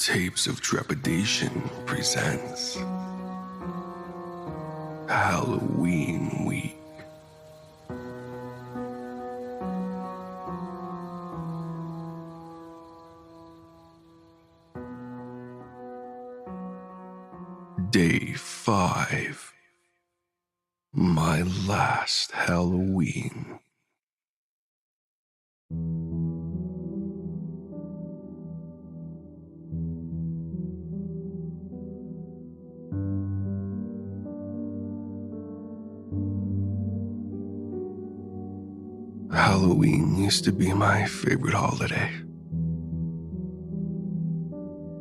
Tapes of Trepidation presents Halloween Week. Day 5. My last Halloween. Halloween used to be my favorite holiday.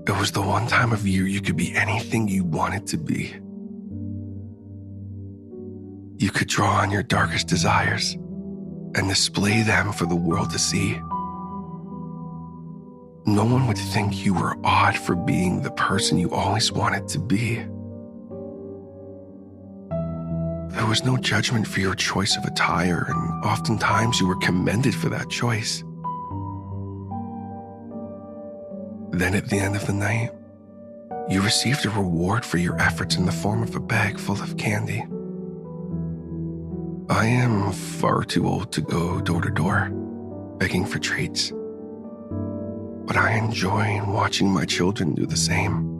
It was the one time of year you could be anything you wanted to be. You could draw on your darkest desires and display them for the world to see. No one would think you were odd for being the person you always wanted to be. There was no judgment for your choice of attire, and oftentimes you were commended for that choice. Then at the end of the night, you received a reward for your efforts in the form of a bag full of candy. I am far too old to go door to door, begging for treats. But I enjoy watching my children do the same.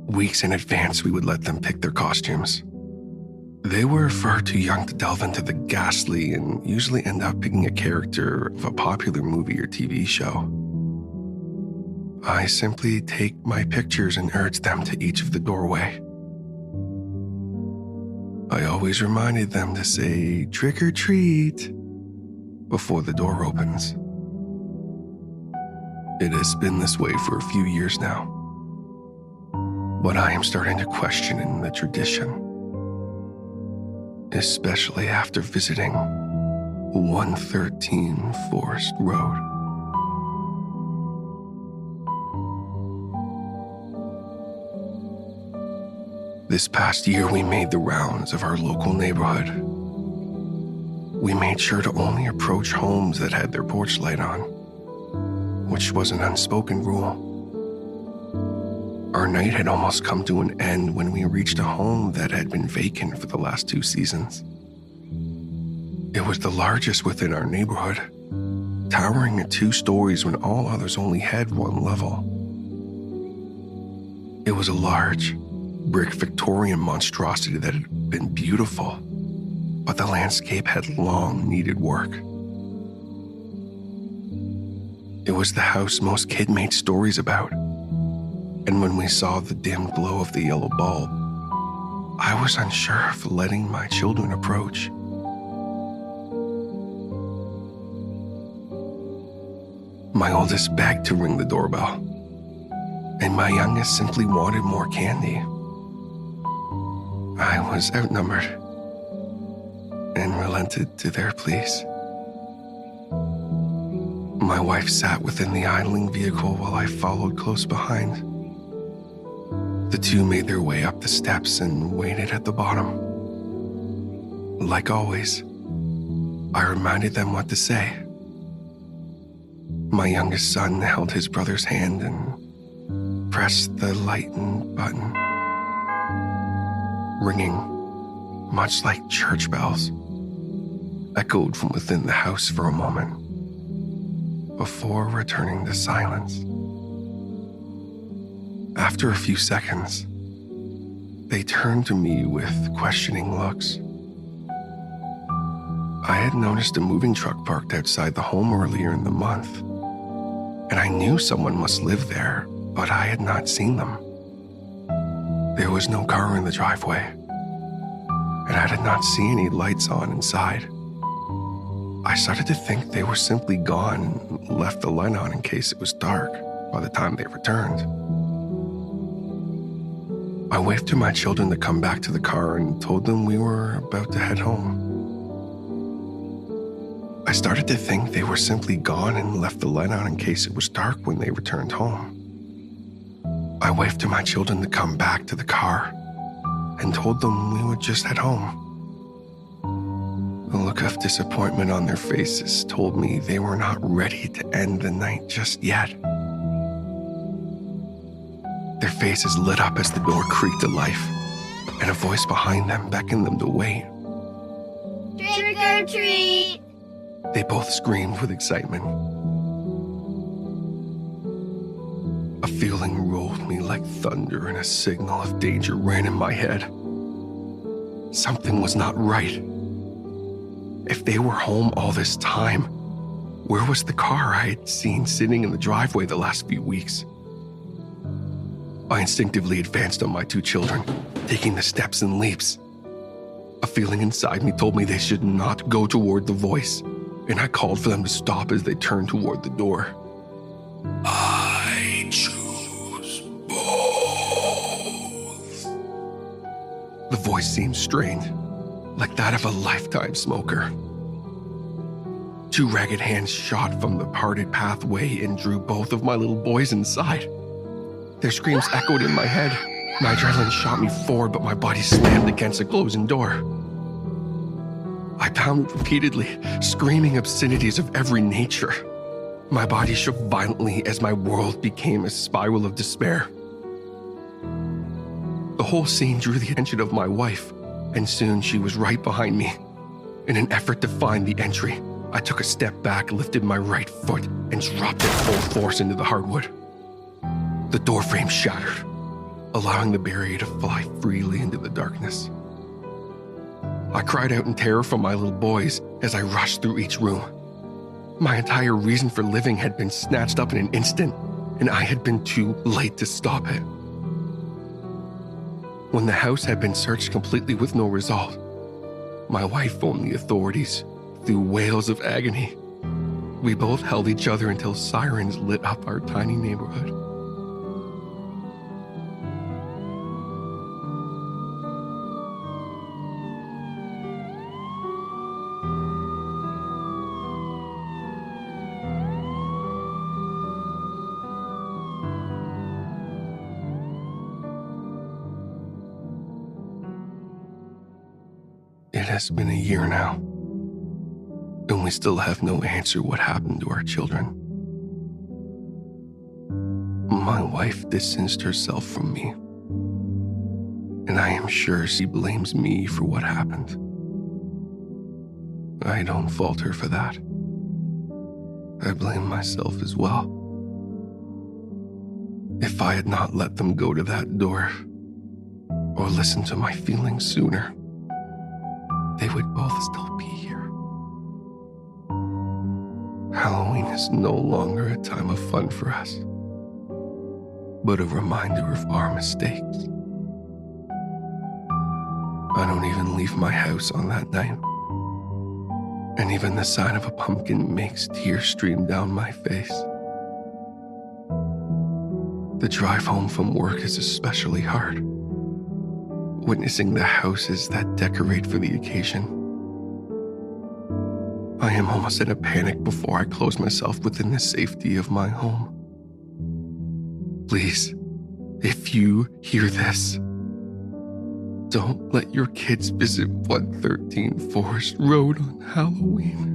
Weeks in advance, we would let them pick their costumes. They were far too young to delve into the ghastly and usually end up picking a character of a popular movie or TV show. I simply take my pictures and urge them to each of the doorway. I always reminded them to say, "Trick or treat," before the door opens. It has been this way for a few years now, but I am starting to question in the tradition, especially after visiting 113 Forest Road. This past year, we made the rounds of our local neighborhood. We made sure to only approach homes that had their porch light on, which was an unspoken rule. Our night had almost come to an end when we reached a home that had been vacant for the last 2 seasons. It was the largest within our neighborhood, towering at 2 stories when all others only had 1 level. It was a large, brick Victorian monstrosity that had been beautiful, but the landscape had long needed work. It was the house most kids made stories about, and when we saw the dim glow of the yellow bulb, I was unsure of letting my children approach. My oldest begged to ring the doorbell, and my youngest simply wanted more candy. I was outnumbered and relented to their pleas. My wife sat within the idling vehicle while I followed close behind. The 2 made their way up the steps and waited at the bottom. Like always, I reminded them what to say. My youngest son held his brother's hand and pressed the lighten button. Ringing, much like church bells, echoed from within the house for a moment, before returning to silence. After a few seconds, they turned to me with questioning looks. I had noticed a moving truck parked outside the home earlier in the month, and I knew someone must live there, but I had not seen them. There was no car in the driveway, and I did not see any lights on inside. I started to think they were simply gone and left the light on in case it was dark by the time they returned. I waved to my children to come back to the car and told them we were about to head home. I started to think they were simply gone and left the light on in case it was dark when they returned home. I waved to my children to come back to the car and told them we would just head home. The look of disappointment on their faces told me they were not ready to end the night just yet. faces lit up as the door creaked to life, and a voice behind them beckoned them to wait. Trick or treat! They both screamed with excitement. A feeling rolled me like thunder, and a signal of danger ran in my head. Something was not right. If they were home all this time, where was the car I had seen sitting in the driveway the last few weeks? I instinctively advanced on my two children, taking the steps and leaps. A feeling inside me told me they should not go toward the voice, and I called for them to stop as they turned toward the door. I choose both. The voice seemed strained, like that of a lifetime smoker. Two ragged hands shot from the parted pathway and drew both of my little boys inside. Their screams echoed in my head. My adrenaline shot me forward, but my body slammed against a closing door. I pounded repeatedly, screaming obscenities of every nature. My body shook violently as my world became a spiral of despair. The whole scene drew the attention of my wife, and soon she was right behind me. In an effort to find the entry, I took a step back, lifted my right foot, and dropped it full force into the hardwood. The door frame shattered, allowing the barrier to fly freely into the darkness. I cried out in terror for my little boys as I rushed through each room. My entire reason for living had been snatched up in an instant, and I had been too late to stop it. When the house had been searched completely with no result, my wife phoned the authorities through wails of agony. We both held each other until sirens lit up our tiny neighborhood. It has been a year now, and we still have no answer what happened to our children. My wife distanced herself from me, and I am sure she blames me for what happened. I don't fault her for that. I blame myself as well. If I had not let them go to that door, or listened to my feelings sooner, they would both still be here. Halloween is no longer a time of fun for us, but a reminder of our mistakes. I don't even leave my house on that night, and even the sign of a pumpkin makes tears stream down my face. The drive home from work is especially hard, witnessing the houses that decorate for the occasion. I am almost in a panic before I close myself within the safety of my home. Please, if you hear this, don't let your kids visit 113 Forest Road on Halloween.